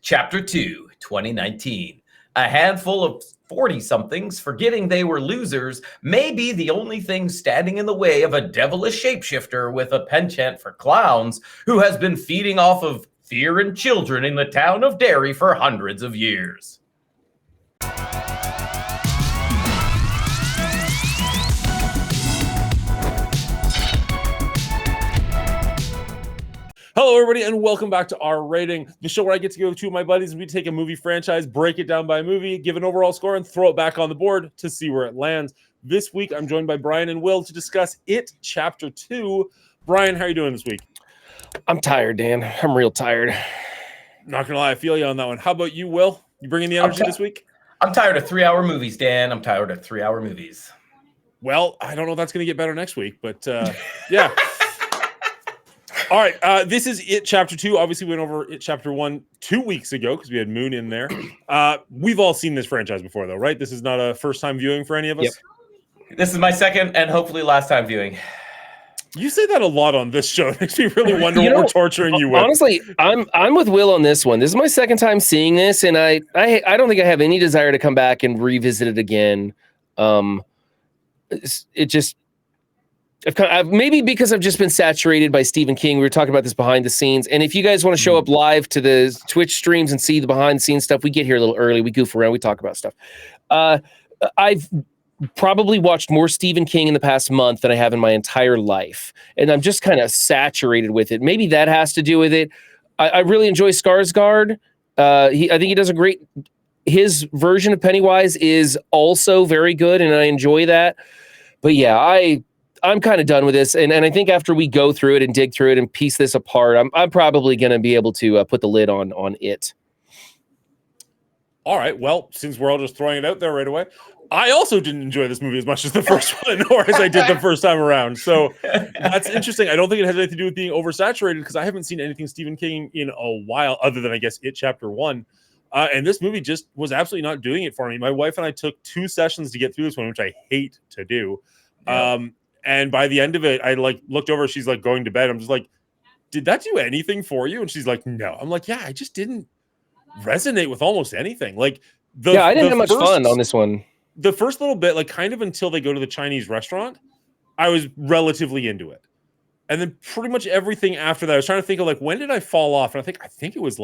Chapter 2, 2019. A handful of 40-somethings forgetting they were losers may be the only thing standing in the way of a devilish shapeshifter with a penchant for clowns who has been feeding off of fear in children in the town of Derry for hundreds of years. Hello, everybody, and welcome back to Our Rating, the show where I get to go with two of my buddies and we take a movie franchise, break it down by movie, give an overall score, and throw it back on the board to see where it lands. This week, I'm joined by Brian and Will to discuss It Chapter 2. Brian, how are you doing this week? I'm tired, Dan. I'm real tired. Not gonna lie, I feel you on that one. How about you, Will? You bringing the energy this week? I'm tired of 3-hour movies, Dan. I'm tired of 3-hour movies. Well, I don't know if that's going to get better next week, but yeah. All right, this is It Chapter 2. Obviously, we went over It Chapter 1 2 weeks ago because we had Moon in there. We've all seen this franchise before, though, right? This is not a first-time viewing for any of us? Yep. This is my second and hopefully last time viewing. You say that a lot on this show. It makes me really wonder what we're torturing you with. Honestly, I'm with Will on this one. This is my second time seeing this, and I don't think I have any desire to come back and revisit it again. It just... maybe because I've just been saturated by Stephen King. We were talking about this behind the scenes. And if you guys want to show up live to the Twitch streams and see the behind the scenes stuff, we get here a little early. We goof around. We talk about stuff. I've probably watched more Stephen King in the past month than I have in my entire life. And I'm just kind of saturated with it. Maybe that has to do with it. I really enjoy Skarsgård. I think he does a great... His version of Pennywise is also very good, and I enjoy that. But yeah, I'm kind of done with this, and I think after we go through it and dig through it and piece this apart, I'm probably going to be able to put the lid on it. All right, well, since we're all just throwing it out there right away, I also didn't enjoy this movie as much as the first one, or as I did the first time around. So that's interesting. I don't think it has anything to do with being oversaturated, because I haven't seen anything Stephen King in a while, other than, I guess, It Chapter 1. And this movie just was absolutely not doing it for me. My wife and I took 2 sessions to get through this one, which I hate to do. Yeah. And by the end of it, I looked over. She's going to bed. I'm just like, did that do anything for you? And she's like, no. I'm like, yeah, I just didn't resonate with almost anything. I didn't have much fun on this one. The first little bit, kind of until they go to the Chinese restaurant, I was relatively into it. And then pretty much everything after that, I was trying to think of when did I fall off? And I think it was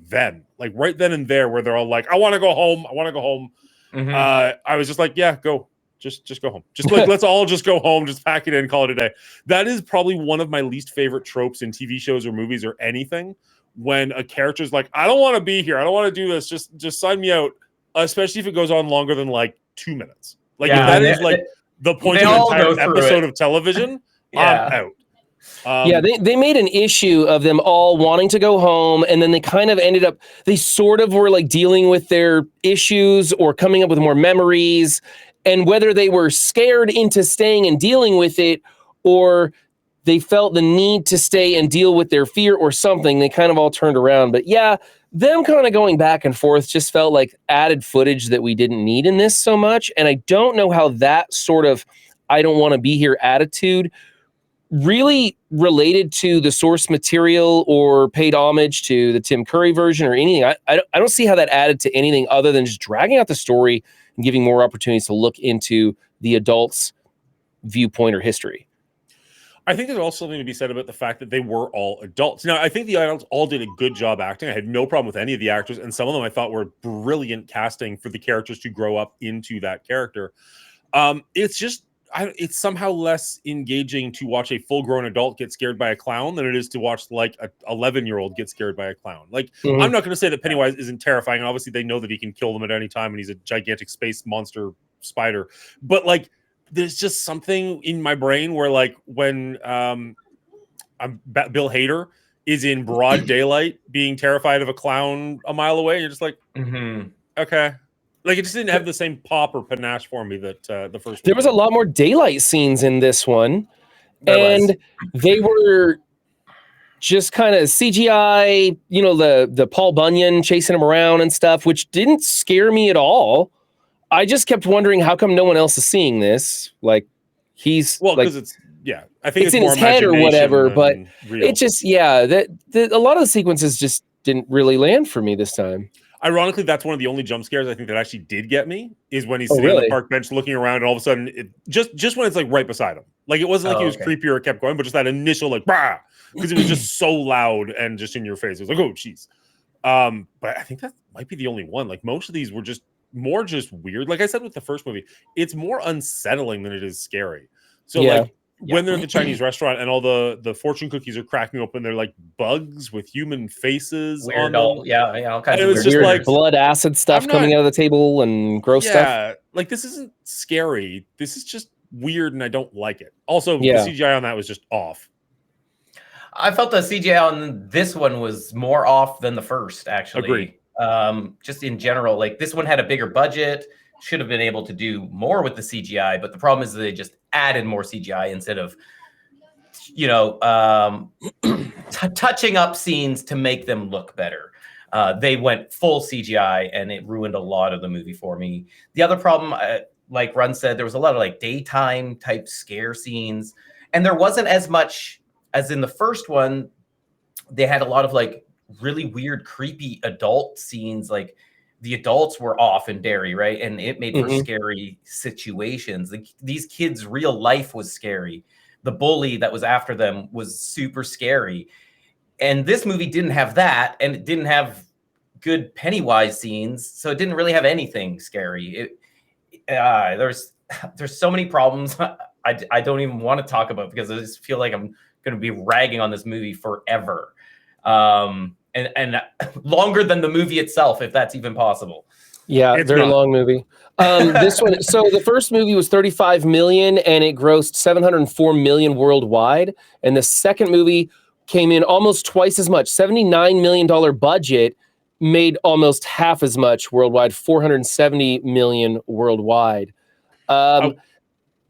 then, right then and there, where they're all like, I want to go home. I want to go home. Mm-hmm. I was just like, yeah, go. Just go home. Just let's all just go home. Just pack it in, call it a day. That is probably one of my least favorite tropes in TV shows or movies or anything. When a character's like, I don't want to be here. I don't want to do this. Just sign me out. Especially if it goes on longer than 2 minutes. If that is the point of an entire episode of television, I'm out. They made an issue of them all wanting to go home, and then they kind of ended up, they sort of were dealing with their issues or coming up with more memories. And whether they were scared into staying and dealing with it, or they felt the need to stay and deal with their fear or something, they kind of all turned around. But yeah, them kind of going back and forth just felt like added footage that we didn't need in this so much. And I don't know how that sort of I don't want to be here attitude really related to the source material or paid homage to the Tim Curry version or anything. I don't see how that added to anything other than just dragging out the story and giving more opportunities to look into the adult's viewpoint or history. I think there's also something to be said about the fact that they were all adults. Now, I think the adults all did a good job acting. I had no problem with any of the actors, and some of them I thought were brilliant casting for the characters to grow up into that character. It's somehow less engaging to watch a full-grown adult get scared by a clown than it is to watch a 11-year-old get scared by a clown. I'm not going to say that Pennywise isn't terrifying. And obviously, they know that he can kill them at any time, and he's a gigantic space monster spider. But there's just something in my brain where when Bill Hader is in broad daylight being terrified of a clown a mile away, you're just like, okay. It just didn't have the same pop or panache for me that the first. There was a lot more daylight scenes in this one, they were just kind of CGI. The Paul Bunyan chasing him around and stuff, which didn't scare me at all. I just kept wondering how come no one else is seeing this. He's because it's I think it's in his head or whatever. But it just a lot of the sequences just didn't really land for me this time. Ironically, that's one of the only jump scares I think that actually did get me is when he's Oh, sitting on the really? park bench looking around, and all of a sudden, just when it's like right beside him. Like it wasn't like he was creepy or kept going, but just that initial like bah, because it was just so loud and just in your face. It was like, oh jeez. But I think that might be the only one. Like most of these were just more just weird. Like I said with the first movie, it's more unsettling than it is scary. So like when they're in the Chinese restaurant and all the fortune cookies are cracking open, they're like bugs with human faces on them. All kinds of it was just weird like blood acid stuff coming out of the table and gross stuff. Like this isn't scary. This is just weird and I don't like it. Also, the CGI on that was just off. I felt the CGI on this one was more off than the first, actually. Agreed. Just in general, like this one had a bigger budget, should have been able to do more with the CGI, but the problem is that they just added more CGI instead of, touching up scenes to make them look better. They went full CGI and it ruined a lot of the movie for me. The other problem, like Run said, there was a lot of like daytime type scare scenes, and there wasn't as much as in the first one. They had a lot of like really weird, creepy adult scenes. Like the adults were off in Derry, right? And it made for scary situations. Like, these kids' real life was scary. The bully that was after them was super scary. And this movie didn't have that, and it didn't have good Pennywise scenes, so it didn't really have anything scary. There's so many problems I don't even want to talk about because I just feel like I'm going to be ragging on this movie forever. And longer than the movie itself, if that's even possible. Yeah, it's very long movie. This one, so the first movie was 35 million and it grossed 704 million worldwide. And the second movie came in almost twice as much, $79 million budget, made almost half as much worldwide, 470 million worldwide.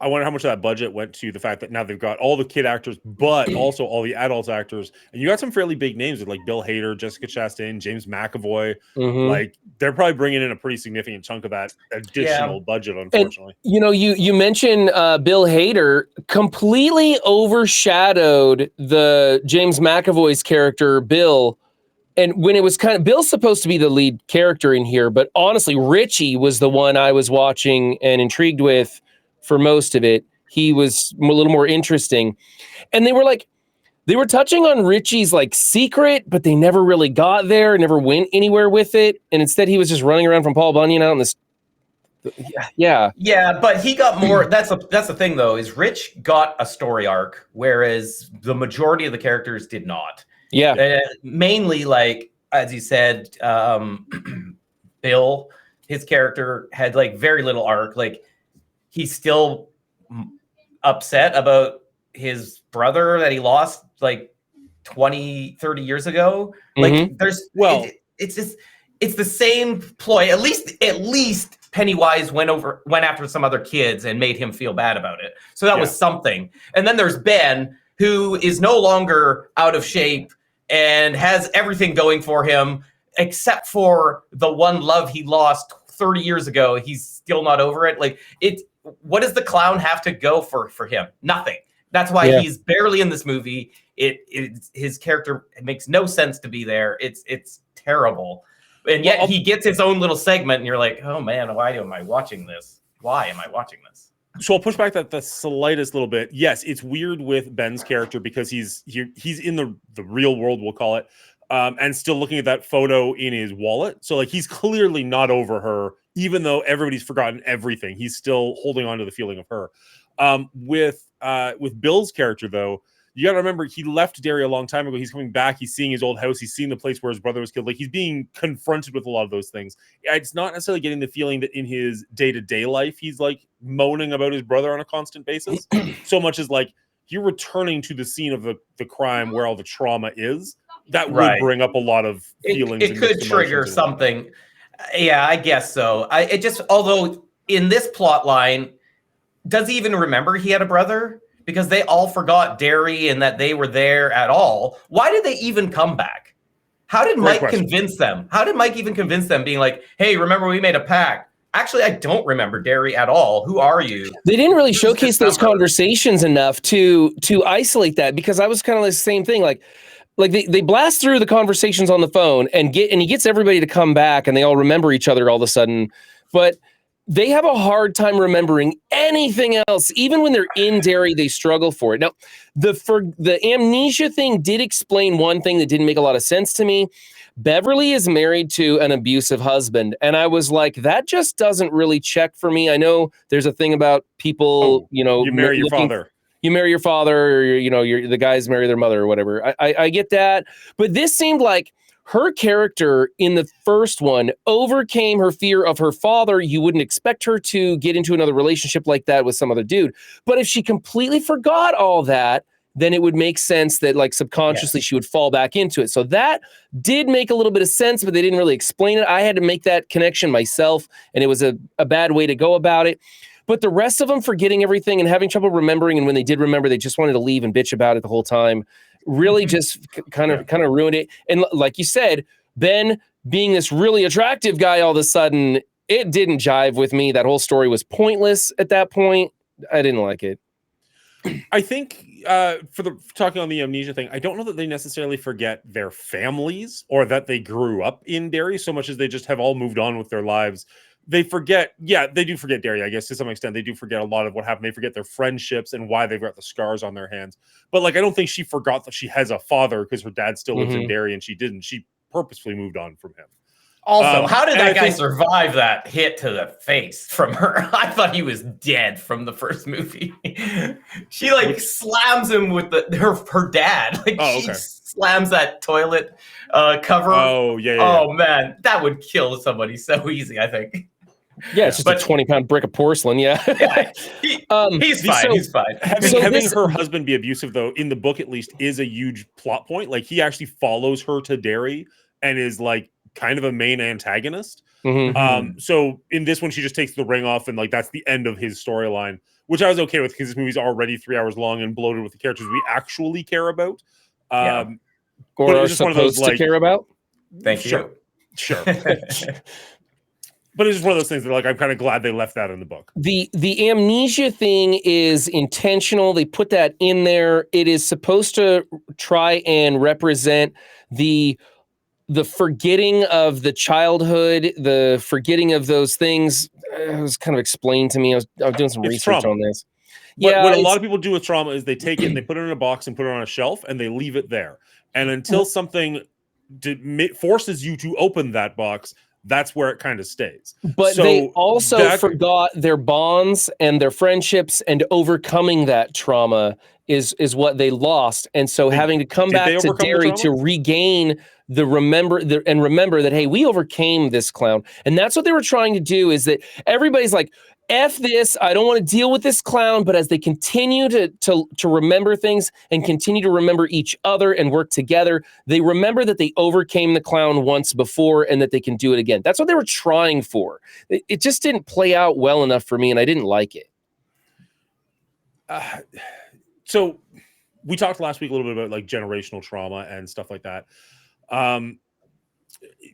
I wonder how much of that budget went to the fact that now they've got all the kid actors, but also all the adult actors. And you got some fairly big names with like Bill Hader, Jessica Chastain, James McAvoy. Like they're probably bringing in a pretty significant chunk of that additional budget, unfortunately. And, you mentioned Bill Hader completely overshadowed the James McAvoy's character, Bill. And when it was Bill's supposed to be the lead character in here, but honestly, Richie was the one I was watching and intrigued with for most of it. He was a little more interesting. And they were touching on Richie's like secret, but they never really got there, never went anywhere with it. And instead he was just running around from Paul Bunyan out in this. Yeah, but he got more. That's the thing though, is Rich got a story arc, whereas the majority of the characters did not. Yeah. Mainly, like, as you said, Bill, his character had like very little arc. Like, he's still upset about his brother that he lost like 20, 30 years ago. Like, it's the same ploy. At least Pennywise went after some other kids and made him feel bad about it. So that was something. And then there's Ben, who is no longer out of shape and has everything going for him, except for the one love he lost 30 years ago. He's still not over it. Like, what does the clown have to go for him? Nothing. That's why he's barely in this movie. His character, it makes no sense to be there. It's terrible. And yet he gets his own little segment, and you're like, oh man, why am I watching this? Why am I watching this? So I'll push back that the slightest little bit. Yes, it's weird with Ben's character because he's in the real world, we'll call it, and still looking at that photo in his wallet. So like he's clearly not over her, even though everybody's forgotten everything. He's still holding on to the feeling of her. With Bill's character, though, you got to remember he left Derry a long time ago. He's coming back. He's seeing his old house. He's seeing the place where his brother was killed. Like, he's being confronted with a lot of those things. It's not necessarily getting the feeling that in his day-to-day life, he's like moaning about his brother on a constant basis. So much as like you're returning to the scene of the crime where all the trauma is. That would bring up a lot of feelings. It could trigger something. Yeah, I guess so. Although in this plot line, does he even remember he had a brother? Because they all forgot Derry and that they were there at all. Why did they even come back? How did Mike convince them? How did Mike even convince them, being like, hey, remember we made a pact? Actually, I don't remember Derry at all. Who are you? They didn't really showcase those conversations enough to isolate that, because I was kind of like the same thing. Like, like they blast through the conversations on the phone and he gets everybody to come back and they all remember each other all of a sudden, but they have a hard time remembering anything else. Even when they're in Derry, they struggle for it. Now, the amnesia thing did explain one thing that didn't make a lot of sense to me. Beverly is married to an abusive husband, and I was like, that just doesn't really check for me. I know there's a thing about people, you marry your father. You marry your father, or the guys marry their mother or whatever. I get that, but this seemed like her character in the first one overcame her fear of her father. You wouldn't expect her to get into another relationship like that with some other dude. But if she completely forgot all that, then it would make sense that like subconsciously she would fall back into it. So that did make a little bit of sense, but they didn't really explain it. I had to make that connection myself, and it was a bad way to go about it. But the rest of them forgetting everything and having trouble remembering, and when they did remember, they just wanted to leave and bitch about it the whole time, really just kind of ruined it. And like you said, Ben being this really attractive guy all of a sudden, it didn't jive with me. That whole story was pointless at that point. I didn't like it. I think talking on the amnesia thing, I don't know that they necessarily forget their families or that they grew up in Derry so much as they just have all moved on with their lives. They forget, they do forget Derry, I guess, to some extent. They do forget a lot of what happened. They forget their friendships and why they've got the scars on their hands. But like, I don't think she forgot that she has a father because her dad still lives in Derry, and she didn't. She purposefully moved on from him. Also, how did that guy survive that hit to the face from her? I thought he was dead from the first movie. She like slams him with her dad. Like she slams that toilet cover. Oh, yeah. Oh man, that would kill somebody so easy, I think. Yeah, it's just a 20-pound brick of porcelain. Yeah, he's fine. He's fine. Having her husband be abusive, though, in the book at least, is a huge plot point. Like he actually follows her to Derry and is like kind of a main antagonist. So in this one, she just takes the ring off, and like that's the end of his storyline, which I was okay with because this movie's already 3 hours long and bloated with the characters we actually care about. Or are supposed to care about. Thank you. Sure. But it's just one of those things that, like, I'm kind of glad they left that in the book. The amnesia thing is intentional. They put that in there. It is supposed to try and represent the forgetting of the childhood, the forgetting of those things. It was kind of explained to me. I was doing some research on this. What a lot of people do with trauma is they take it and they put it in a box and put it on a shelf and they leave it there. And until something forces you to open that box, that's where it kind of stays. But they also forgot their bonds and their friendships, and overcoming that trauma is what they lost. And so having to come back to Derry to regain remember that, hey, we overcame this clown. And that's what they were trying to do, is that everybody's like, F this, I don't want to deal with this clown. But as they continue to remember things and continue to remember each other and work together, they remember that they overcame the clown once before and that they can do it again. That's what they were trying for. It just didn't play out well enough for me, and I didn't like it. So we talked last week a little bit about like generational trauma and stuff like that.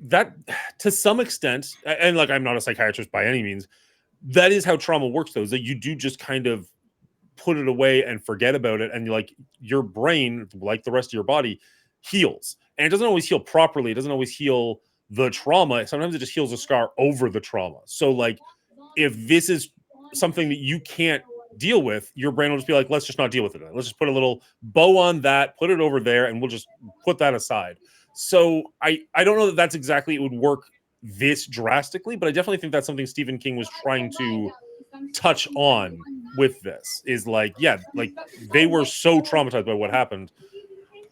That to some extent, and like, I'm not a psychiatrist by any means, that is how trauma works, though, is that you do just kind of put it away and forget about it. And like your brain, like the rest of your body, heals. And it doesn't always heal properly. It doesn't always heal the trauma. Sometimes it just heals a scar over the trauma. So like, if this is something that you can't deal with, your brain will just be like, let's just not deal with it. Let's just put a little bow on that, put it over there, and we'll just put that aside. So I don't know that that's exactly, it would work this drastically, but I definitely think that's something Stephen King was trying to touch on with this, is like, like they were so traumatized by what happened,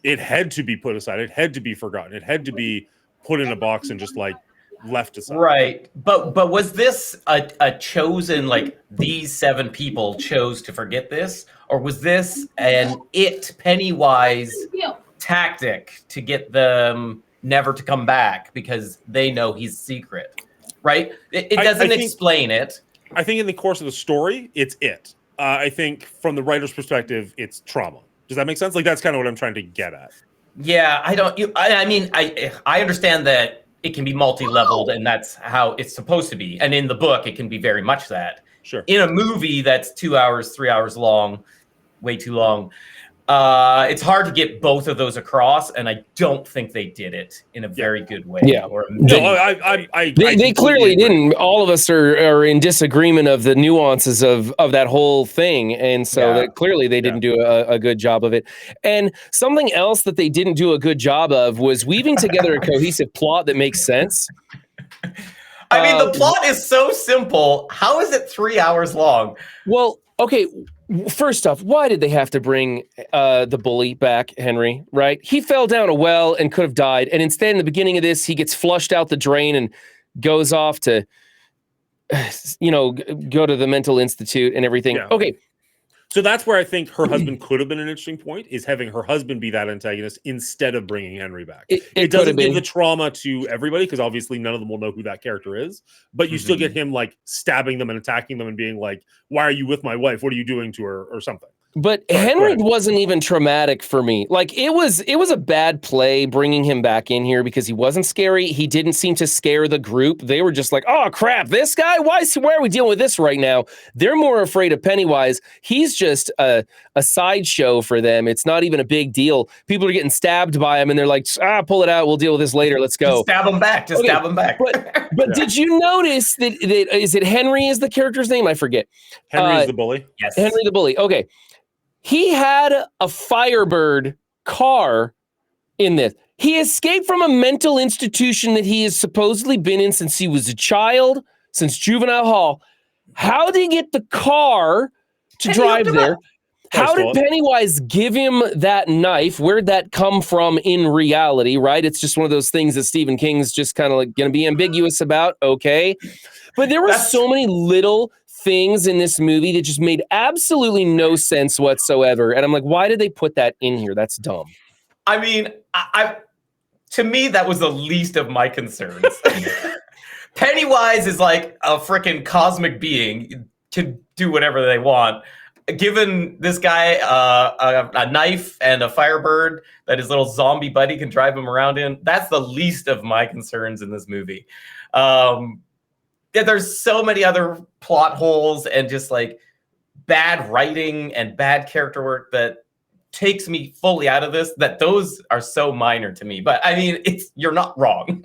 it had to be put aside, it had to be forgotten, it had to be put in a box and just like left aside. Right. But was this a chosen, like these 7 people chose to forget this, or was this an Pennywise tactic to get them never to come back because they know he's secret, right? It doesn't explain it. I think in the course of the story, it's it. I think from the writer's perspective, it's trauma. Does that make sense? Like, that's kind of what I'm trying to get at. Yeah, I understand that it can be multi-leveled, and that's how it's supposed to be. And in the book, it can be very much that. Sure. In a movie that's 2 hours, 3 hours long, way too long, It's hard to get both of those across, and I don't think they did it in a very good way. Yeah. They clearly didn't. All of us are in disagreement of the nuances of that whole thing, and so that clearly they didn't do a good job of it. And something else that they didn't do a good job of was weaving together a cohesive plot that makes sense. I mean, the plot is so simple. How is it 3 hours long? Well, okay. First off, why did they have to bring the bully back, Henry, right? He fell down a well and could have died. And instead, in the beginning of this, he gets flushed out the drain and goes off to, go to the mental institute and everything. Yeah. Okay. So that's where I think her husband could have been an interesting point, is having her husband be that antagonist instead of bringing Henry back. It doesn't give the trauma to everybody, because obviously none of them will know who that character is, but you still get him like stabbing them and attacking them and being like, why are you with my wife? What are you doing to her, or something? But Henry wasn't even traumatic for me. Like it was a bad play bringing him back in here because he wasn't scary. He didn't seem to scare the group. They were just like, oh crap, this guy, why are we dealing with this right now? They're more afraid of Pennywise. He's just a sideshow for them. It's not even a big deal. People are getting stabbed by him and they're like, pull it out. We'll deal with this later. Let's go. Just stab him back. Stab him back. But did you notice that is it Henry is the character's name? I forget. Henry's the bully. Yes. Henry the bully. Okay. He had a Firebird car in this. He escaped from a mental institution that he has supposedly been in since he was a child, since juvenile hall. How did he get the car to drive there? How did Pennywise give him that knife? Where'd that come from in reality, right? It's just one of those things that Stephen King's just kind of like going to be ambiguous about. Okay. But there were so many little things in this movie that just made absolutely no sense whatsoever. And I'm like, why did they put that in here? That's dumb. I mean, to me, that was the least of my concerns. Pennywise is like a freaking cosmic being, can do whatever they want. Given this guy a knife and a Firebird that his little zombie buddy can drive him around in, that's the least of my concerns in this movie. There's so many other plot holes and just like bad writing and bad character work that takes me fully out of this, that those are so minor to me. But I mean, you're not wrong.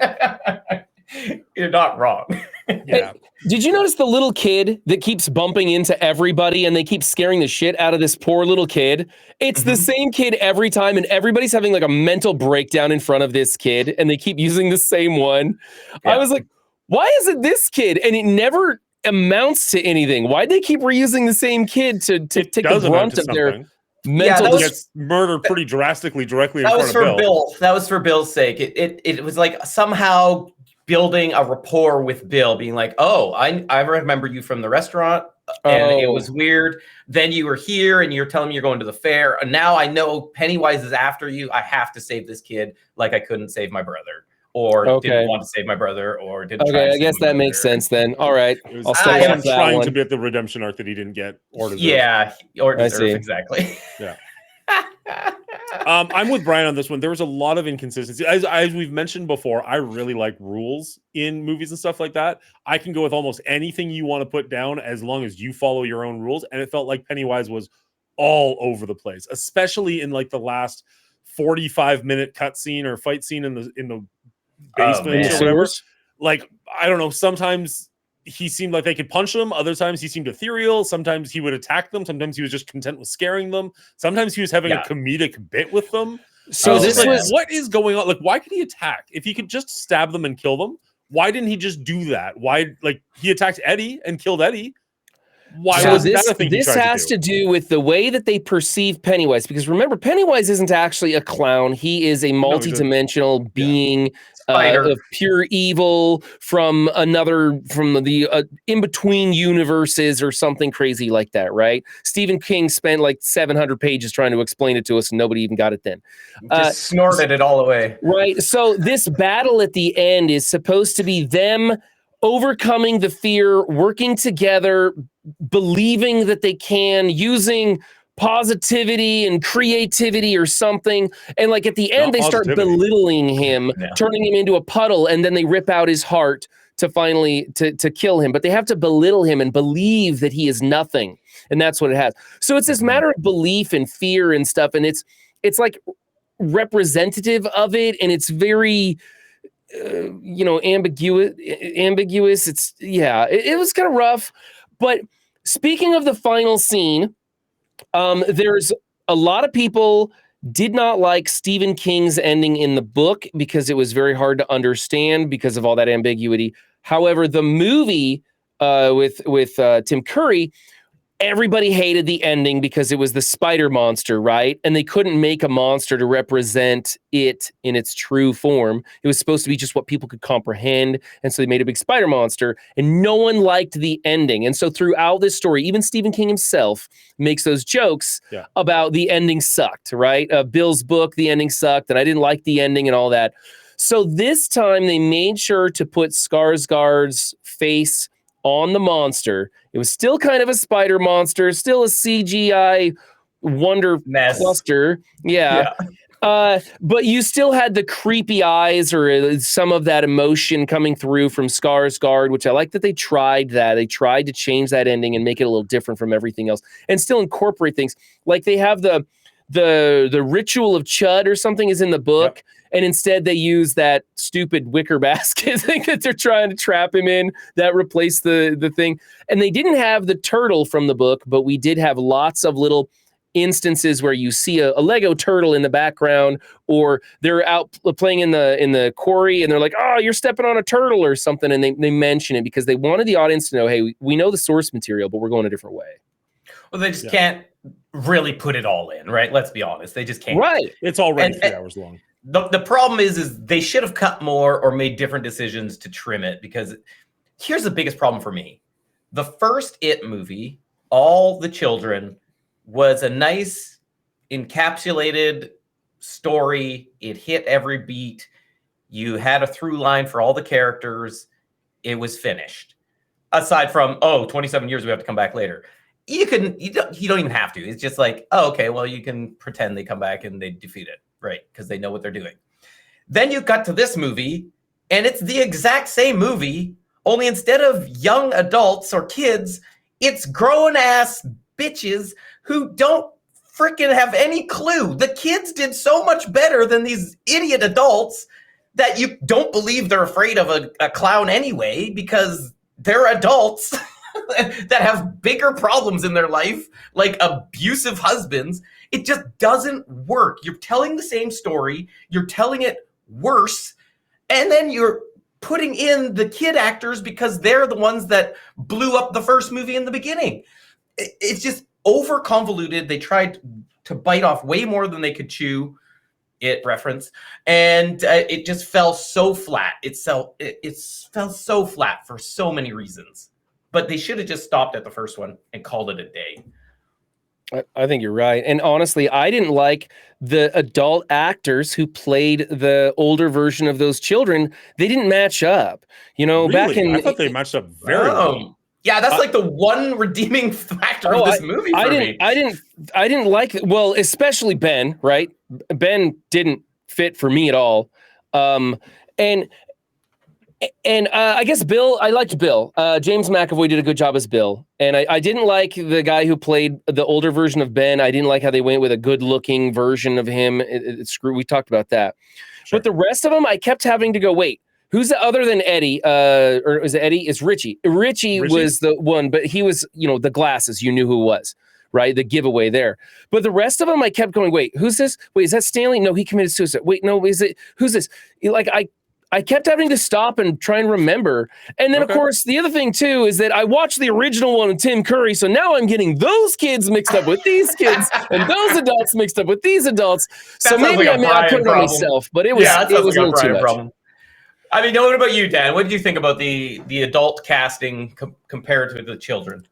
You're not wrong. Yeah. Did you notice the little kid that keeps bumping into everybody and they keep scaring the shit out of this poor little kid? It's the same kid every time, and everybody's having like a mental breakdown in front of this kid, and they keep using the same one. Yeah. I was like, why is it this kid? And it never amounts to anything. Why'd they keep reusing the same kid to take the brunt of their mental? He gets murdered pretty drastically directly in front of Bill. That was for Bill's sake. It was like somehow building a rapport with Bill, being like, oh, I remember you from the restaurant, and it was weird. Then you were here, and you're telling me you're going to the fair, and now I know Pennywise is after you. I have to save this kid like I couldn't save my brother. Or didn't want to save my brother, or didn't. Okay, I guess that makes sense then. All right, I'll stay on that trying to be at the redemption arc that he didn't get, or deserve. Yeah, or deserve, exactly. Yeah. I'm with Brian on this one. There was a lot of inconsistency. As we've mentioned before, I really like rules in movies and stuff like that. I can go with almost anything you want to put down as long as you follow your own rules. And it felt like Pennywise was all over the place, especially in like the last 45-minute cutscene or fight scene in the basement or whatever. Like, I don't know, sometimes he seemed like they could punch him, other times he seemed ethereal, sometimes he would attack them, sometimes he was just content with scaring them, sometimes he was having a comedic bit with them. So this was like, what is going on? Like, why could he attack? If he could just stab them and kill them, why didn't he just do that? Why, like, he attacked Eddie and killed Eddie. Why was that a thing? This has to do with the way that they perceive Pennywise, because remember, Pennywise isn't actually a clown. He is a multi-dimensional being of pure evil from the in-between universes or something crazy like that, right? Stephen King spent like 700 pages trying to explain it to us, and nobody even got it then. Just snorted it all away. Right. So this battle at the end is supposed to be them overcoming the fear, working together, believing that they can, using positivity and creativity or something. And like at the end, Not they start positivity. belittling him, turning him into a puddle, and then they rip out his heart to finally to kill him. But they have to belittle him and believe that he is nothing. And that's what it has. So it's this matter of belief and fear and stuff. And it's like representative of it. And it's very, ambiguous. It's it was kind of rough. But speaking of the final scene, there's a lot of people did not like Stephen King's ending in the book because it was very hard to understand because of all that ambiguity. However, the movie with Tim Curry, everybody hated the ending because it was the spider monster, right? And they couldn't make a monster to represent it in its true form. It was supposed to be just what people could comprehend. And so they made a big spider monster, and no one liked the ending. And so throughout this story, even Stephen King himself makes those jokes about the ending sucked, right? Bill's book, the ending sucked, and I didn't like the ending and all that. So this time they made sure to put Skarsgård's face on the monster. It was still kind of a spider monster, still a CGI wonder cluster. But you still had the creepy eyes or some of that emotion coming through from Skarsgård, which I like that they tried that. They tried to change that ending and make it a little different from everything else and still incorporate things. Like they have the ritual of Chud or something is in the book. Yep. And instead they use that stupid wicker basket thing that they're trying to trap him in that replaced the thing. And they didn't have the turtle from the book, but we did have lots of little instances where you see a Lego turtle in the background, or they're out playing in the quarry and they're like, oh, you're stepping on a turtle or something. And they mention it because they wanted the audience to know, hey, we know the source material, but we're going a different way. Well, they just can't really put it all in, right? Let's be honest. They just can't. Right. It's already 3 hours long. The problem is they should have cut more or made different decisions to trim it, because here's the biggest problem for me. The first It movie, all the children, was a nice encapsulated story. It hit every beat. You had a through line for all the characters. It was finished. Aside from, 27 years, we have to come back later. You don't even have to. It's just like, okay, well, you can pretend they come back and they defeat it, right? Because they know what they're doing. Then you cut to this movie, and it's the exact same movie, only instead of young adults or kids, it's grown-ass bitches who don't freaking have any clue. The kids did so much better than these idiot adults that you don't believe they're afraid of a clown anyway, because they're adults that have bigger problems in their life, like abusive husbands. It just doesn't work. You're telling the same story. You're telling it worse. And then you're putting in the kid actors because they're the ones that blew up the first movie in the beginning. It's just over convoluted. They tried to bite off way more than they could chew. It reference, and it just fell so flat. It fell so flat for so many reasons. But they should have just stopped at the first one and called it a day. I think you're right. And honestly, I didn't like the adult actors who played the older version of those children. They didn't match up. Back in... I thought they matched up very well. Yeah, that's like the one redeeming factor of this movie for me. I didn't like it. Well, especially Ben, right? Ben didn't fit for me at all. And I guess Bill, I liked Bill. James McAvoy did a good job as Bill. And I didn't like the guy who played the older version of Ben. I didn't like how they went with a good-looking version of him. We talked about that. Sure. But the rest of them, I kept having to go, wait, who's the other than Eddie? Or is it Eddie? It's Richie. Richie was the one, but he was, the glasses. You knew who it was, right? The giveaway there. But the rest of them, I kept going, wait, who's this? Wait, is that Stanley? No, he committed suicide. Wait, no, who's this? Like, I kept having to stop and try and remember. And then, of course, the other thing, too, is that I watched the original one with Tim Curry. So now I'm getting those kids mixed up with these kids and those adults mixed up with these adults. So maybe I put it on myself, but it was a little too much. Problem. I mean, what about you, Dan? What did you think about the adult casting compared to the children?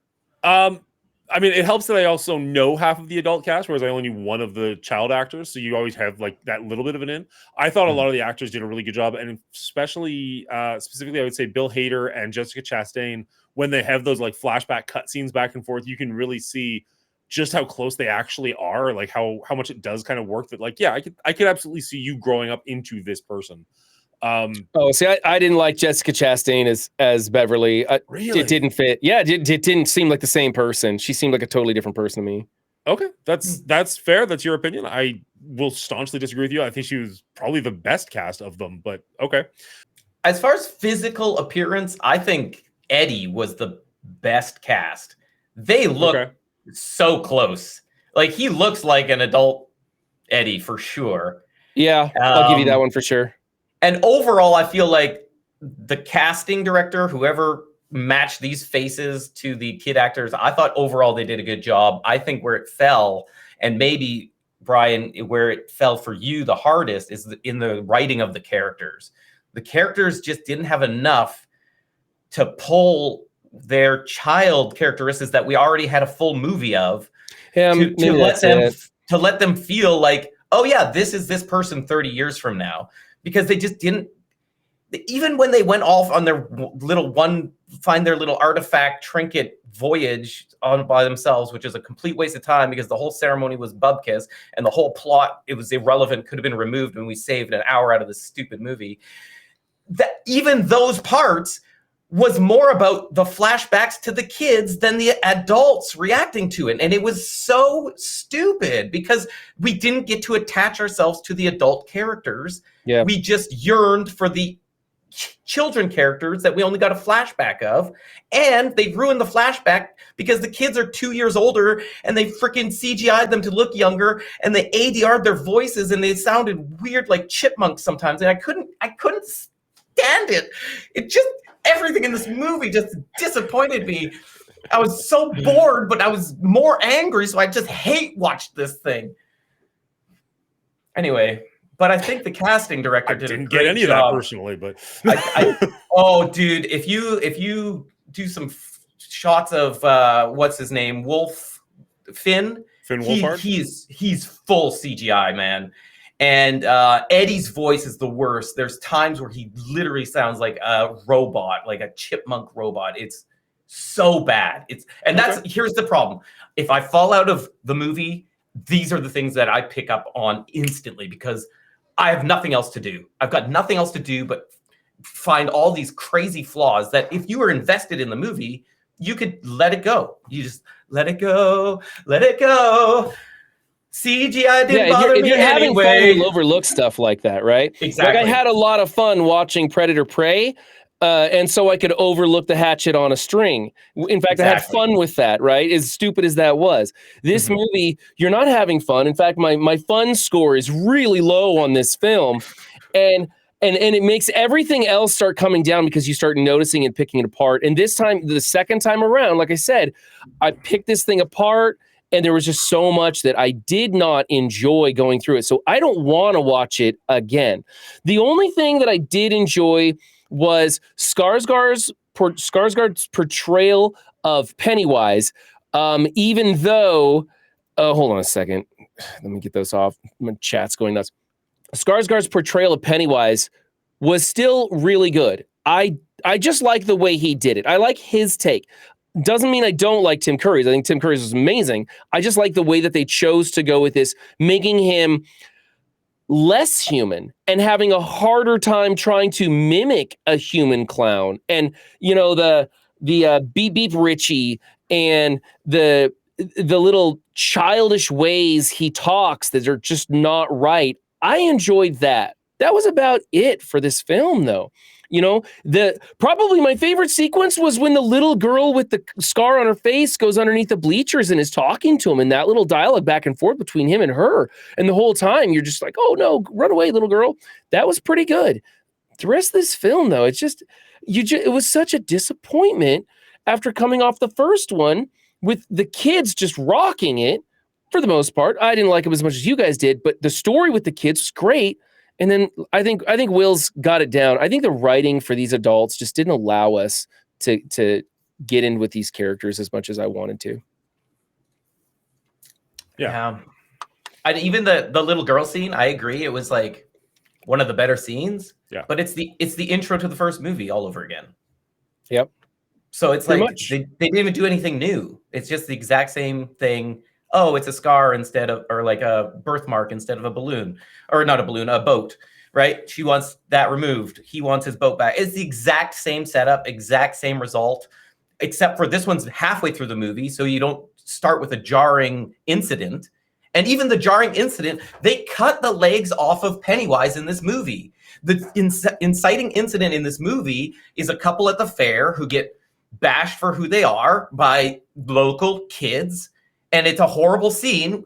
I mean, it helps that I also know half of the adult cast, whereas I only knew one of the child actors. So you always have like that little bit of an in. I thought a lot of the actors did a really good job. And especially, specifically, I would say Bill Hader and Jessica Chastain, when they have those like flashback cutscenes back and forth, you can really see just how close they actually are, like how much it does kind of work. That like, yeah, I could absolutely see you growing up into this person. See, I didn't like Jessica Chastain as Beverly. Really? It didn't fit. Yeah, it didn't seem like the same person. She seemed like a totally different person to me. Okay, that's fair. That's your opinion. I will staunchly disagree with you. I think she was probably the best cast of them, but okay. As far as physical appearance, I think Eddie was the best cast. They look so close. Like, he looks like an adult Eddie for sure. Yeah, I'll give you that one for sure. And overall, I feel like the casting director, whoever matched these faces to the kid actors, I thought overall they did a good job. I think where it fell, and maybe, Brian, where it fell for you the hardest, is in the writing of the characters. The characters just didn't have enough to pull their child characteristics that we already had a full movie of, to let them feel like, oh yeah, this is this person 30 years from now. Because they just didn't, even when they went off on their find their little artifact trinket voyage on by themselves, which is a complete waste of time because the whole ceremony was bubkiss and the whole plot, it was irrelevant, could have been removed, and we saved an hour out of this stupid movie. That even those parts was more about the flashbacks to the kids than the adults reacting to it. And it was so stupid because we didn't get to attach ourselves to the adult characters. Yeah. We just yearned for the children characters that we only got a flashback of. And they ruined the flashback because the kids are 2 years older and they freaking CGI'd them to look younger, and they ADR'd their voices and they sounded weird like chipmunks sometimes. And I couldn't stand it. It just, everything in this movie just disappointed me. I was so bored, but I was more angry, so I just hate watched this thing. Anyway, but I think the casting director didn't get any job. Of that personally, but oh, dude, if you do some shots of what's his name, Finn Wolfhard, he's full CGI, man. And Eddie's voice is the worst. There's times where he literally sounds like a robot, like a chipmunk robot. It's so bad. Here's the problem. If I fall out of the movie, these are the things that I pick up on instantly because I have nothing else to do. I've got nothing else to do but find all these crazy flaws that if you were invested in the movie, you could let it go. You just let it go, let it go. CGI didn't bother me anyway. Fun, you'll overlook stuff like that, right? Exactly. Like, I had a lot of fun watching Predator Prey, and so I could overlook the hatchet on a string. In fact, I had fun with that, right? As stupid as that was. This movie, you're not having fun. In fact, my fun score is really low on this film, and it makes everything else start coming down because you start noticing and picking it apart. And this time, the second time around, like I said, I picked this thing apart. And there was just so much that I did not enjoy going through it. So I don't want to watch it again. The only thing that I did enjoy was Skarsgård's portrayal of Pennywise. Even though, hold on a second. Let me get those off. My chat's going nuts. Skarsgård's portrayal of Pennywise was still really good. I just like the way he did it. I like his take. Doesn't mean I don't like Tim Curry's. I think Tim Curry's was amazing. I just like the way that they chose to go with this, making him less human and having a harder time trying to mimic a human clown. And, you know, the beep beep Richie and the little childish ways he talks that are just not right. I enjoyed that. That was about it for this film, though. You know, probably my favorite sequence was when the little girl with the scar on her face goes underneath the bleachers and is talking to him, and that little dialogue back and forth between him and her. And the whole time you're just like, oh no, run away, little girl. That was pretty good. The rest of this film, though, it was such a disappointment after coming off the first one with the kids just rocking it for the most part. I didn't like it as much as you guys did, but the story with the kids was great. And then I think Will's got it down. I think the writing for these adults just didn't allow us to get in with these characters as much as I wanted to. Yeah. Even the little girl scene, I agree. It was like one of the better scenes. Yeah. But it's the intro to the first movie all over again. Yep. So it's pretty like they didn't even do anything new. It's just the exact same thing oh, it's a scar instead of, or like a birthmark instead of a balloon, or not a balloon, a boat, right? She wants that removed. He wants his boat back. It's the exact same setup, exact same result, except for this one's halfway through the movie, so you don't start with a jarring incident. And even the jarring incident, they cut the legs off of Pennywise in this movie. The inciting incident in this movie is a couple at the fair who get bashed for who they are by local kids. And it's a horrible scene.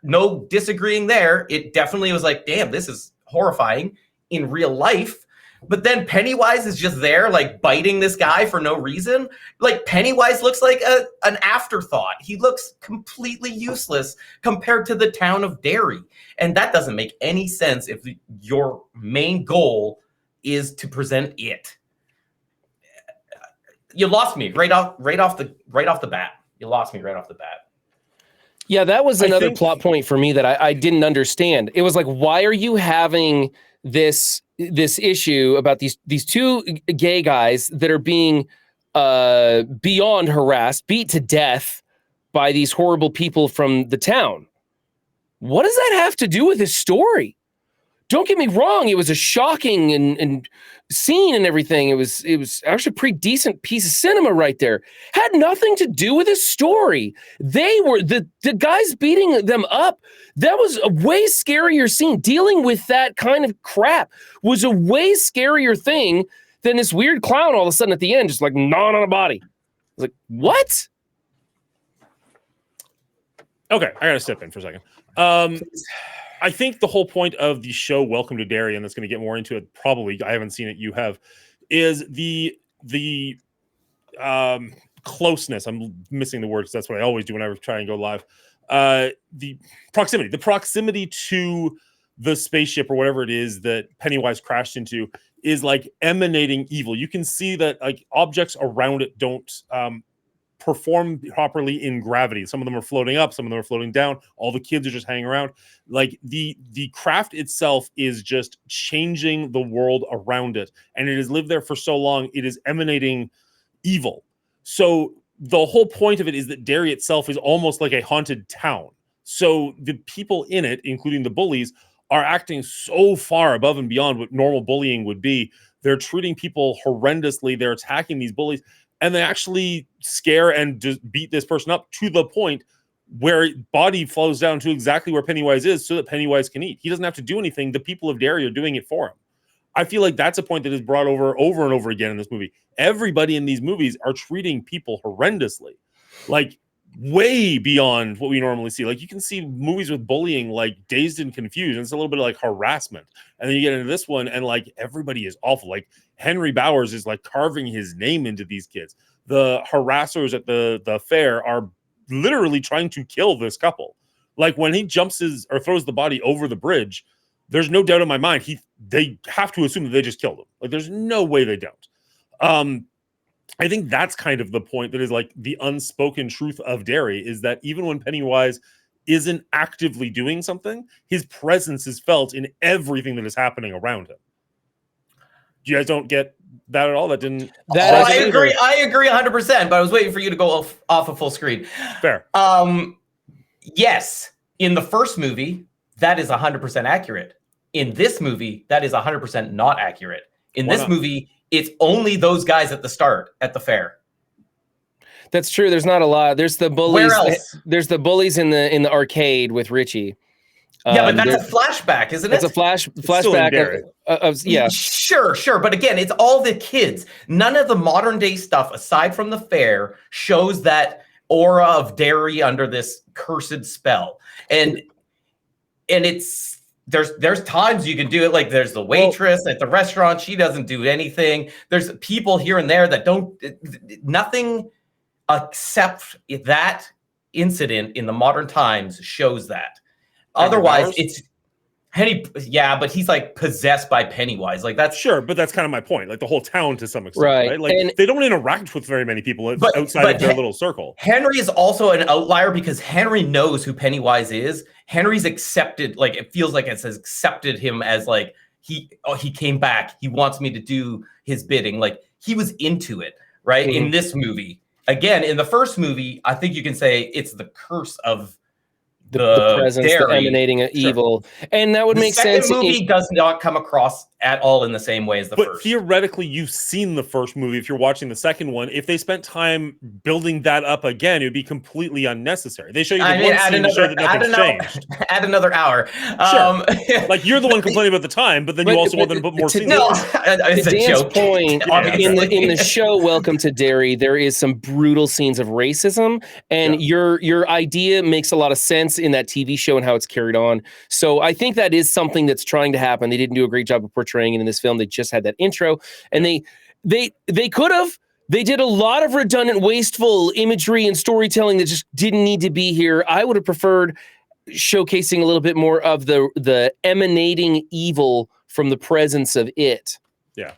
No disagreeing there. It definitely was like, damn, this is horrifying in real life. But then Pennywise is just there, like biting this guy for no reason. Like Pennywise looks like an afterthought. He looks completely useless compared to the town of Derry. And that doesn't make any sense if your main goal is to present it. You lost me right off the bat. You lost me right off the bat. Yeah, that was another plot point for me that I didn't understand. It was like, why are you having this issue about these two gay guys that are being beyond harassed, beat to death by these horrible people from the town? What does that have to do with his story? Don't get me wrong, it was a shocking and scene and everything. It was actually a pretty decent piece of cinema right there. Had nothing to do with his story. They were the guys beating them up. That was a way scarier scene. Dealing with that kind of crap was a way scarier thing than this weird clown all of a sudden at the end, just like gnawing on a body. I was like, what? Okay, I gotta step in for a second. I think the whole point of the show Welcome to Derry, and that's going to get more into it probably, I haven't seen it, you have, is the closeness. I'm missing the words. That's what I always do whenever I try and go live. The proximity to the spaceship or whatever it is that Pennywise crashed into is like emanating evil. You can see that like objects around it don't perform properly in gravity. Some of them are floating up, some of them are floating down. All the kids are just hanging around. Like the craft itself is just changing the world around it, and it has lived there for so long. It is emanating evil. So the whole point of it is that Derry itself is almost like a haunted town. So the people in it, including the bullies, are acting so far above and beyond what normal bullying would be. They're treating people horrendously. They're attacking these bullies. And they actually scare and just beat this person up to the point where body flows down to exactly where Pennywise is so that Pennywise can eat. He doesn't have to do anything. The people of Derry are doing it for him. I feel like that's a point that is brought over and over again in this movie. Everybody in these movies are treating people horrendously, like way beyond what we normally see. Like you can see movies with bullying like Dazed and Confused, and it's a little bit of like harassment. And then you get into this one and like everybody is awful. Like Henry Bowers is like carving his name into these kids. The harassers at the fair are literally trying to kill this couple. Like when he jumps or throws the body over the bridge, there's no doubt in my mind they have to assume that they just killed him. Like there's no way they don't. I think that's kind of the point that is like the unspoken truth of Derry, is that even when Pennywise isn't actively doing something, his presence is felt in everything that is happening around him. You guys don't get that at all? That didn't. I agree. I agree 100%. But I was waiting for you to go off of full screen. Fair. Yes, in the first movie, that is 100% accurate. In this movie, that is 100% not accurate. In this movie, it's only those guys at the start at the fair. That's true. There's not a lot. There's the bullies. Where else? There's the bullies in the arcade with Richie. Yeah, but that's a flashback, isn't it? It's a flashback. Yeah. Sure. But again, it's all the kids. None of the modern day stuff, aside from the fair, shows that aura of Derry under this cursed spell. And it's there's times you can do it. Like there's the waitress at the restaurant. She doesn't do anything. There's people here and there that don't nothing except that incident in the modern times shows that. Otherwise, it's Henny. Yeah, but he's like possessed by Pennywise. Like that's sure, but that's kind of my point. Like the whole town to some extent, right? Like and they don't interact with very many people outside of their little circle. Henry is also an outlier because Henry knows who Pennywise is. Henry's accepted. Like it feels like it's accepted him as like he came back. He wants me to do his bidding. Like he was into it, right? Mm-hmm. In this movie, again, in the first movie, I think you can say it's the curse of the presence, the dairy. emanating of Sure. evil, and that would The make second sense. movie does not come across at all in the same way as the But first. theoretically, you've seen the first movie. If you're watching the second one, if they spent time building that up again, it would be completely unnecessary. They show you the one scene to show that nothing's changed. Add another hour. Sure. Like, you're the one complaining about the time, but then you also want them to put more scenes. No, it's a Dan's joke. point, Obviously. in the show Welcome to Derry, there is some brutal scenes of racism, and your idea makes a lot of sense in that TV show and how it's carried on. So I think that is something that's trying to happen. They didn't do a great job of portraying it in this film. They just had that intro, and they could have. They did a lot of redundant, wasteful imagery and storytelling that just didn't need to be here. I would have preferred showcasing a little bit more of the emanating evil from the presence of it. Yeah.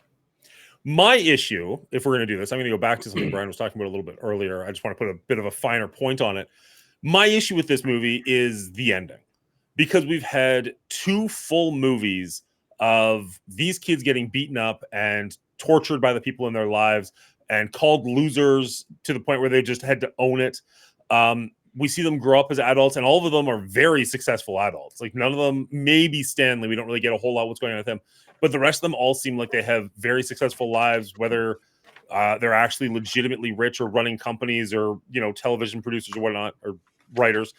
My issue, if we're going to do this, I'm going to go back to something Brian was talking about a little bit earlier. I just want to put a bit of a finer point on it. My issue with this movie is the ending, because we've had 2 full movies of these kids getting beaten up and tortured by the people in their lives and called losers to the point where they just had to own it. We see them grow up as adults, and all of them are very successful adults. Like, none of them, maybe Stanley, we don't really get a whole lot what's going on with him, but the rest of them all seem like they have very successful lives, whether they're actually legitimately rich or running companies or, television producers or whatnot, or writers.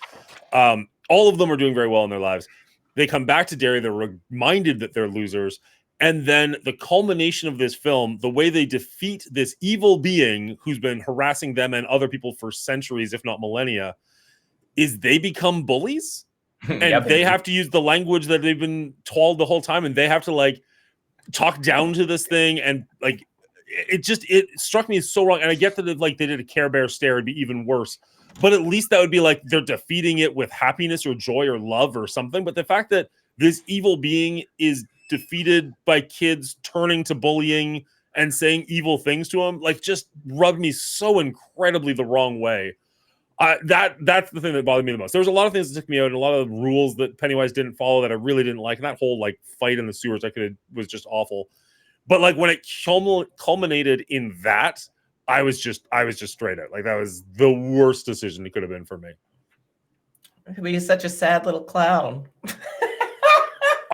All of them are doing very well in their lives. They come back to Derry, they're reminded that they're losers. And then the culmination of this film, the way they defeat this evil being who's been harassing them and other people for centuries, if not millennia, is they become bullies. And they have to use the language that they've been told the whole time. And they have to talk down to this thing. And it struck me as so wrong. And I get that they did a Care Bear stare, it'd be even worse. But at least that would be like they're defeating it with happiness or joy or love or something. But the fact that this evil being is defeated by kids turning to bullying and saying evil things to him, just rubbed me so incredibly the wrong way. That's the thing that bothered me the most. There was a lot of things that took me out, and a lot of rules that Pennywise didn't follow that I really didn't like. And that whole fight in the sewers was just awful. But when it culminated in that, I was just straight out. That was the worst decision it could have been for me. He's such a sad little clown.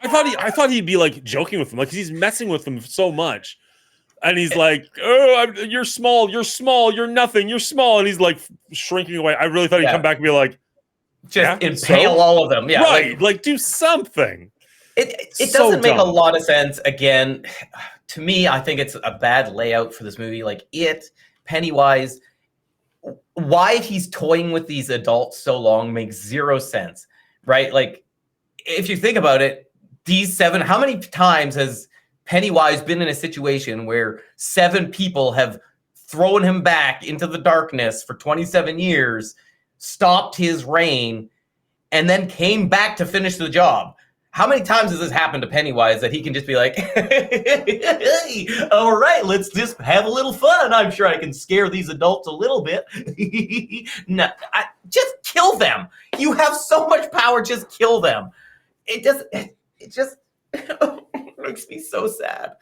I thought he'd be joking with them, because he's messing with them so much, and he's like, "Oh, you're small, you're nothing, you're small," and he's shrinking away. I really thought he'd come back and be like, just impale all of them. Yeah, right. Do something. It doesn't make a lot of sense. Again, to me, I think it's a bad layout for this movie. Pennywise, why he's toying with these adults so long makes zero sense, right? If you think about it, these 7, how many times has Pennywise been in a situation where 7 people have thrown him back into the darkness for 27 years, stopped his reign, and then came back to finish the job? How many times has this happened to Pennywise that he can just be like, hey, all right, let's just have a little fun. I'm sure I can scare these adults a little bit. No, just kill them. You have so much power. Just kill them. It just makes me so sad.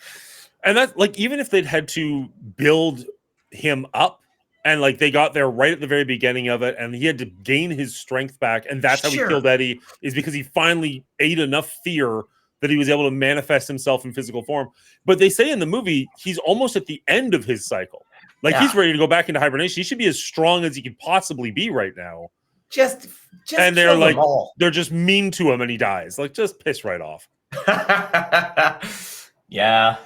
And that's even if they'd had to build him up, and they got there right at the very beginning of it, and he had to gain his strength back, and that's how he killed Eddie, is because he finally ate enough fear that he was able to manifest himself in physical form. But they say in the movie he's almost at the end of his cycle. He's ready to go back into hibernation. He should be as strong as he could possibly be right now. Just and they're just mean to him, and he dies. Just piss right off. Yeah.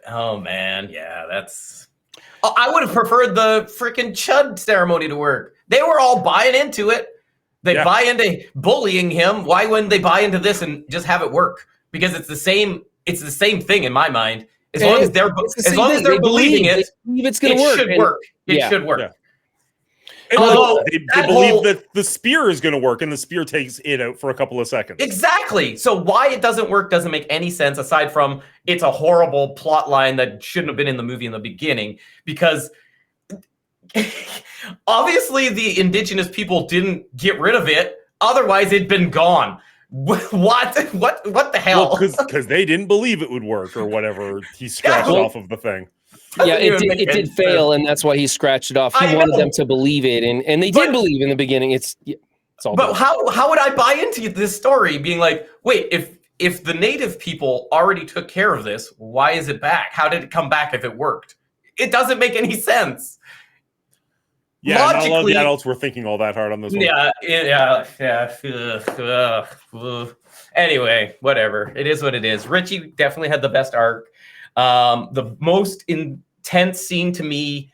Oh man. Yeah, that's. I would have preferred the freaking Chud ceremony to work. They were all buying into it. They buy into bullying him. Why wouldn't they buy into this and just have it work? Because it's the same thing in my mind. As long as they're believing it, it's going to work. Should work. It should work. Yeah. They believe that the spear is going to work, and the spear takes it out for a couple of seconds. Exactly. So why it doesn't work doesn't make any sense, aside from it's a horrible plot line that shouldn't have been in the movie in the beginning, because obviously the indigenous people didn't get rid of it. Otherwise, it'd been gone. What the hell? Well, because they didn't believe it would work, or whatever he scratched off of the thing. Yeah, it did fail, and that's why he scratched it off. He wanted them to believe it, and they did believe in the beginning. It's all But good. how would I buy into this story being like, wait, if the native people already took care of this, why is it back? How did it come back if it worked? It doesn't make any sense. Yeah, not a lot of Logically, the adults were thinking all that hard on this one. Yeah. Anyway, whatever. It is what it is. Richie definitely had the best arc. The most intense scene to me,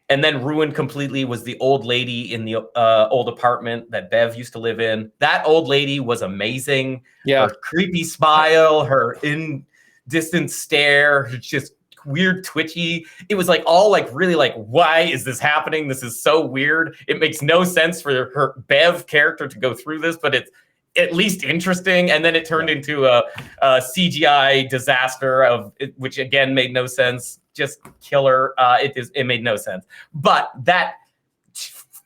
and then ruined completely, was the old lady in the old apartment that Bev used to live in. That old lady was amazing. Yeah. Her creepy smile, her distant stare, just weird twitchy. It was like all like really like, why is this happening? This is so weird. It makes no sense for her Bev character to go through this, but it's at least interesting. And then it turned into a CGI disaster which again made no sense. Just killer. It made no sense. But that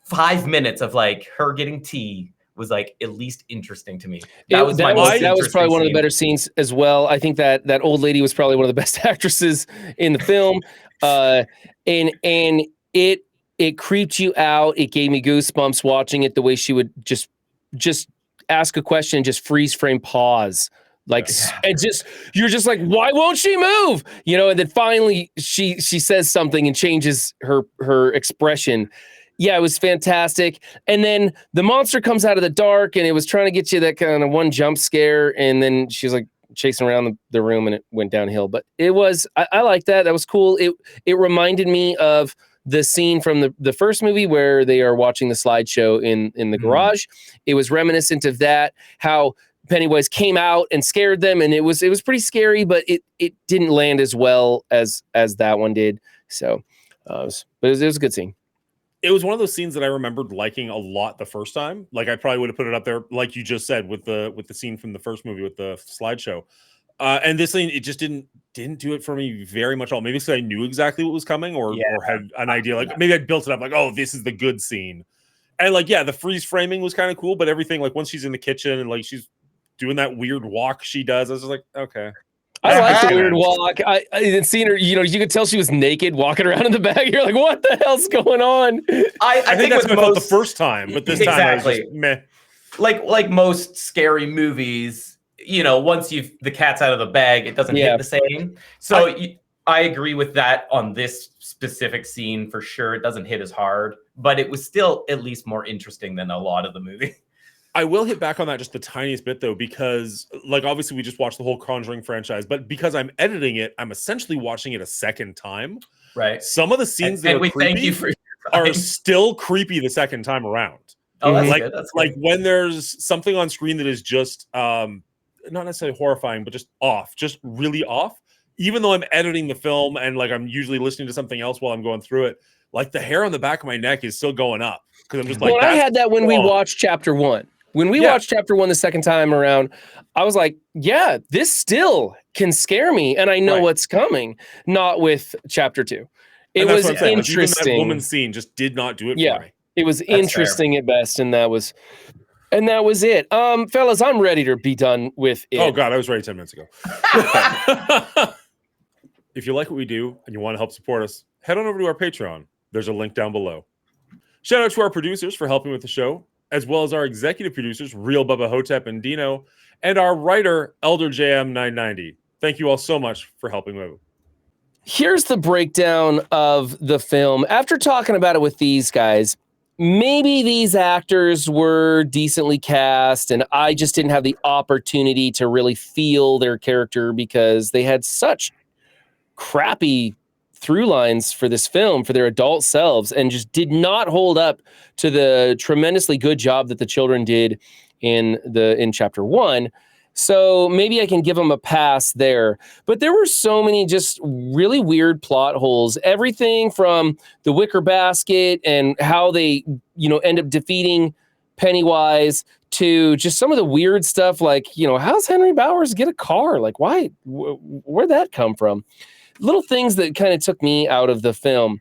5 minutes of like her getting tea was like at least interesting to me. That was probably one of the better scenes as well. I think that old lady was probably one of the best actresses in the film. And it creeped you out. It gave me goosebumps watching it, the way she would just ask a question, just freeze frame pause. Like, and you're just like, why won't she move? And then finally she says something and changes her expression. Yeah, it was fantastic. And then the monster comes out of the dark, and it was trying to get you that kind of one jump scare. And then she was like chasing around the room, and it went downhill. But it was, I like that. That was cool. It reminded me of the scene from the first movie where they are watching the slideshow in the garage. It was reminiscent of that, how Pennywise came out and scared them. And it was pretty scary, but it didn't land as well as that one did. So, but it was a good scene. It was one of those scenes that I remembered liking a lot the first time. Like I probably would have put it up there, like you just said, with the scene from the first movie with the slideshow. And this thing, it just didn't do it for me very much at all. Maybe because I knew exactly what was coming, or had an idea. Like maybe I'd built it up, like, oh, this is the good scene. And like, yeah, the freeze framing was kind of cool, but everything, like once she's in the kitchen and like she's doing that weird walk she does, I was just like, okay. I like the weird walk. I didn't see her. You could tell she was naked walking around in the back. You're like, what the hell's going on? I think that's what I felt the first time, but this time I was just meh. Like most scary movies, once the cat's out of the bag, it doesn't hit the same. So I agree with that on this specific scene for sure. It doesn't hit as hard, but it was still at least more interesting than a lot of the movie. I will hit back on that just the tiniest bit though, because like obviously we just watched the whole Conjuring franchise, but because I'm editing it, I'm essentially watching it a second time. Right. Some of the scenes that are creepy are still creepy the second time around. Oh, that's like, good. That's like good. when there's something on screen that is just not necessarily horrifying, but just off, just really off. Even though I'm editing the film and like I'm usually listening to something else while I'm going through it, like the hair on the back of my neck is still going up because I'm just like. Well, I had that when we watched Chapter 1. When we watched Chapter 1 the second time around, I was like, yeah, this still can scare me. And I know what's coming, not with Chapter 2. It was interesting. Even that woman scene just did not do it for me. It was interesting at best. And that was it. Fellas, I'm ready to be done with it. Oh, God, I was ready 10 minutes ago. If you like what we do and you want to help support us, head on over to our Patreon. There's a link down below. Shout out to our producers for helping with the show, as well as our executive producers, Real Bubba Hotep and Dino, and our writer, Elder JM990. Thank you all so much for helping with. Here's the breakdown of the film. After talking about it with these guys, maybe these actors were decently cast, and I just didn't have the opportunity to really feel their character because they had such crappy through lines for this film for their adult selves and just did not hold up to the tremendously good job that the children did in Chapter 1. So maybe I can give them a pass there. But there were so many just really weird plot holes. Everything from the wicker basket and how they, end up defeating Pennywise to just some of the weird stuff like, how's Henry Bowers get a car? Like, why? Where'd that come from? Little things that kind of took me out of the film.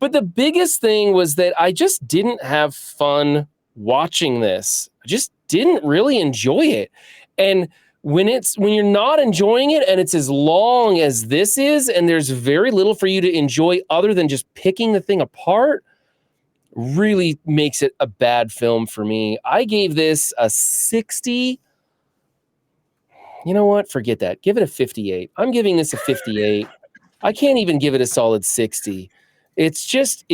But the biggest thing was that I just didn't have fun watching this. I just didn't really enjoy it. And when you're not enjoying it and it's as long as this is, and there's very little for you to enjoy other than just picking the thing apart, really makes it a bad film for me. I gave this a 60. You know what? Forget that. Give it a 58. I'm giving this a 58. I can't even give it a solid 60. It's just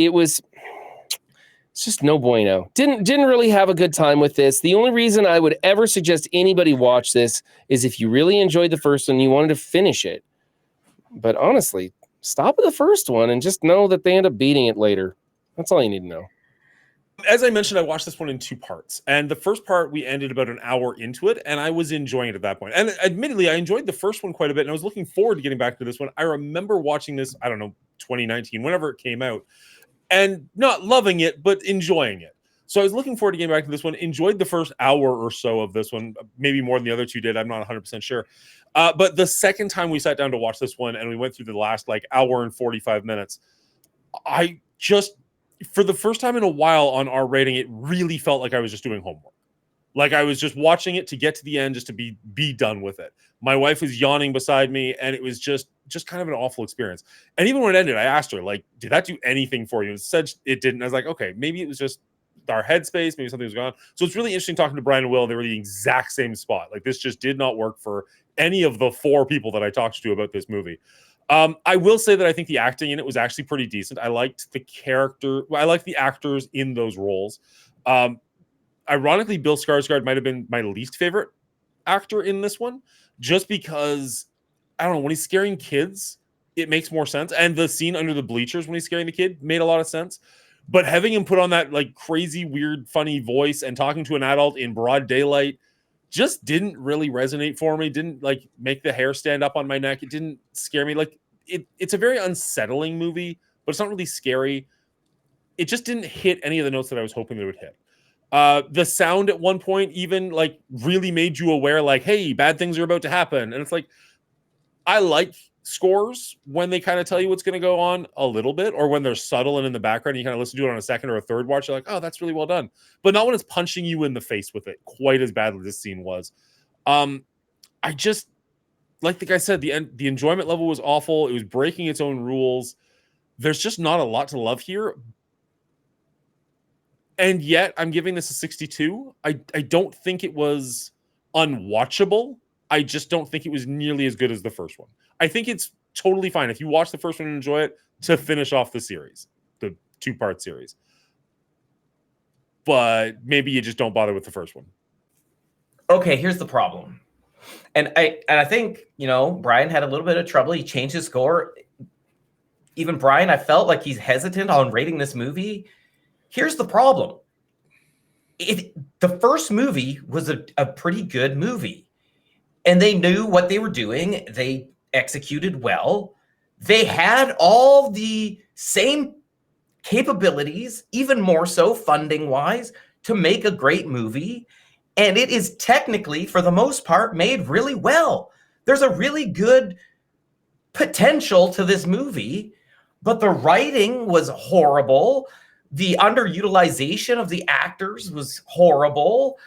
no bueno. Didn't really have a good time with this. The only reason I would ever suggest anybody watch this is if you really enjoyed the first one, you wanted to finish it. But honestly, stop at the first one and just know that they end up beating it later. That's all you need to know. As I mentioned, I watched this one in 2 parts. And the first part, we ended about an hour into it, and I was enjoying it at that point. And admittedly, I enjoyed the first one quite a bit, and I was looking forward to getting back to this one. I remember watching this, 2019, whenever it came out, and not loving it, but enjoying it. So I was looking forward to getting back to this one, enjoyed the first hour or so of this one, maybe more than the other 2 did. I'm not 100% sure. But the second time we sat down to watch this one, and we went through the last hour and 45 minutes, I just... for the first time in a while on our rating, it really felt like I was just doing homework. Like I was just watching it to get to the end, just to be done with it. My wife was yawning beside me, and it was just kind of an awful experience. And even when it ended, I asked her, did that do anything for you? And said it didn't. I was like, okay, maybe it was just our headspace, maybe something was going on. So it's really interesting talking to Brian and Will. They were the exact same spot. This just did not work for any of the 4 people that I talked to about this movie. I will say that I think the acting in it was actually pretty decent. I liked the character. I liked the actors in those roles. Ironically, Bill Skarsgård might have been my least favorite actor in this one, just because, I don't know, when he's scaring kids, it makes more sense. And the scene under the bleachers when he's scaring the kid made a lot of sense. But having him put on that crazy, weird, funny voice and talking to an adult in broad daylight just didn't really resonate for me. Didn't make the hair stand up on my neck. It didn't scare me. It's a very unsettling movie, but it's not really scary. It just didn't hit any of the notes that I was hoping it would hit. The sound at one point even really made you aware, hey, bad things are about to happen. And it's I like scores when they kind of tell you what's going to go on a little bit, or when they're subtle and in the background, you kind of listen to it on a second or a third watch. You're like, oh, that's really well done. But not when it's punching you in the face with it quite as badly as this scene was. I just, like the guy said, the enjoyment level was awful. It was breaking its own rules. There's just not a lot to love here. And yet I'm giving this a 62. I don't think it was unwatchable. I just don't think it was nearly as good as the first one. I think it's totally fine if you watch the first one and enjoy it to finish off the series, the 2-part series. But maybe you just don't bother with the first one. Okay, here's the problem. And I think, Brian had a little bit of trouble. He changed his score. Even Brian, I felt like he's hesitant on rating this movie. Here's the problem. The first movie was a pretty good movie. And they knew what they were doing. They executed well. They had all the same capabilities, even more so funding-wise, to make a great movie. And it is technically, for the most part, made really well. There's a really good potential to this movie, but the writing was horrible. The underutilization of the actors was horrible.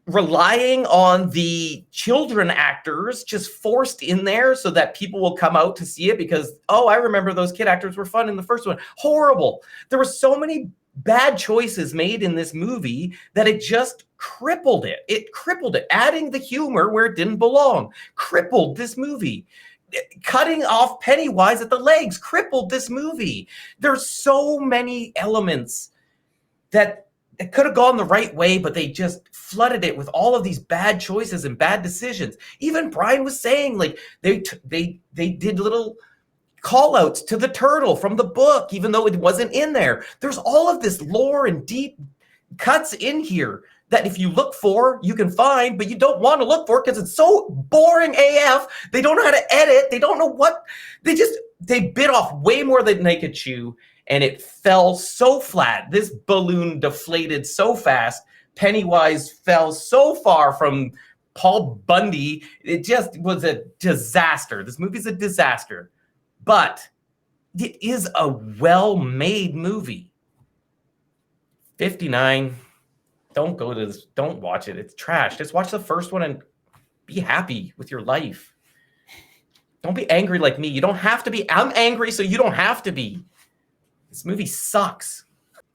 Relying on the children actors just forced in there so that people will come out to see it because, oh, I remember those kid actors were fun in the first one. Horrible. There were so many bad choices made in this movie that it just crippled it. It crippled it. Adding the humor where it didn't belong crippled this movie. Cutting off Pennywise at the legs crippled this movie. There's so many elements that it could have gone the right way, but they just flooded it with all of these bad choices and bad decisions. Even Brian was saying, they did little call outs to the turtle from the book, even though it wasn't in there. There's all of this lore and deep cuts in here that if you look for, you can find, but you don't want to look for because it's so boring AF. They don't know how to edit. They don't know what they bit off way more than they could chew. And it fell so flat. This balloon deflated so fast. Pennywise fell so far from Paul Bundy. It just was a disaster. This movie's a disaster. But it is a well-made movie. 59. Don't go to this. Don't watch it. It's trash. Just watch the first one and be happy with your life. Don't be angry like me. You don't have to be. I'm angry, so you don't have to be. This movie sucks.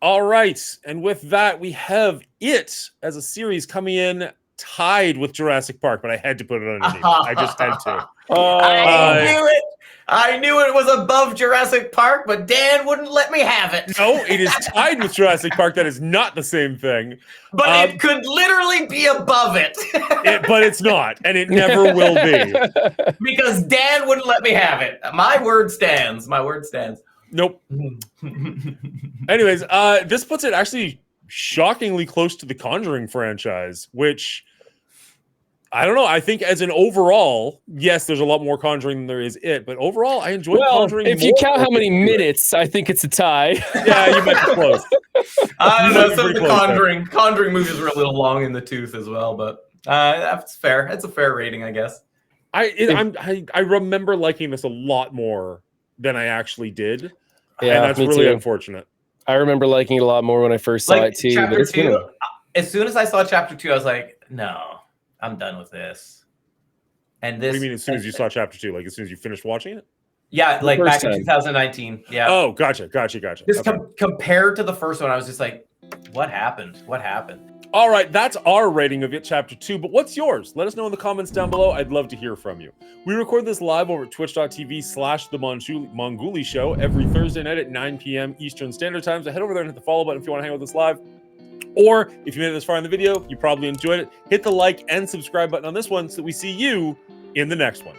All right. And with that, we have It as a series coming in tied with Jurassic Park, but I had to put it underneath. I just had to. I knew it. I knew it was above Jurassic Park, but Dan wouldn't let me have it. No, it is tied with Jurassic Park. That is not the same thing. But it could literally be above it. But it's not, and it never will be. Because Dan wouldn't let me have it. My word stands. My word stands. Nope. Anyways, this puts it actually shockingly close to the Conjuring franchise, which I don't know. I think as an overall, yes, there's a lot more Conjuring than there is It, but overall, I enjoy Conjuring if you count how many minutes, I think it's a tie. Yeah, you might be close. I don't know. Some of the Conjuring movies were a little long in the tooth as well, but that's fair. It's a fair rating, I guess. I remember liking this a lot more than I actually did. Yeah, and that's really unfortunate. I remember liking it a lot more when I first saw it too. Chapter 2, as soon as I saw Chapter 2, I was like, no, I'm done with this. And this. What do you mean as soon as you saw Chapter 2? Like as soon as you finished watching it? Yeah, like back in 2019. Yeah. Oh, gotcha. Just compared to the first one, I was just like, what happened? What happened? All right, that's our rating of It Chapter 2, but what's yours? Let us know in the comments down below. I'd love to hear from you. We record this live over at twitch.tv/The Monguli Show every Thursday night at 9 p.m. Eastern Standard Time. So head over there and hit the follow button if you want to hang out with us live. Or if you made it this far in the video, you probably enjoyed it. Hit the like and subscribe button on this one so that we see you in the next one.